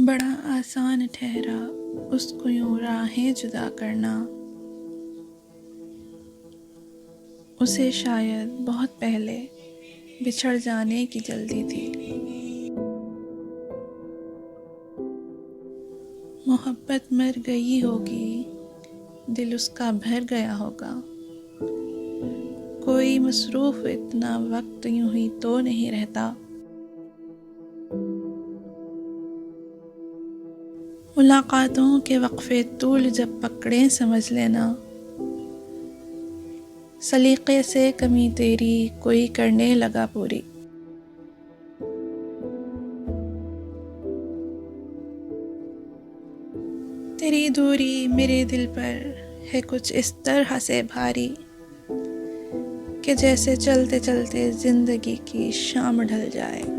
बड़ा आसान ठहरा उसको यूं राहें जुदा करना। उसे शायद बहुत पहले बिछड़ जाने की जल्दी थी। मोहब्बत मर गई होगी, दिल उसका भर गया होगा। कोई मसरूफ इतना वक्त यूं ही तो नहीं रहता। मुलाकातों के वक्फे तूल जब पकड़े समझ लेना। सलीके से कमी तेरी कोई करने लगा पूरी। तेरी दूरी मेरे दिल पर है कुछ इस तरह से भारी कि जैसे चलते चलते जिंदगी की शाम ढल जाए।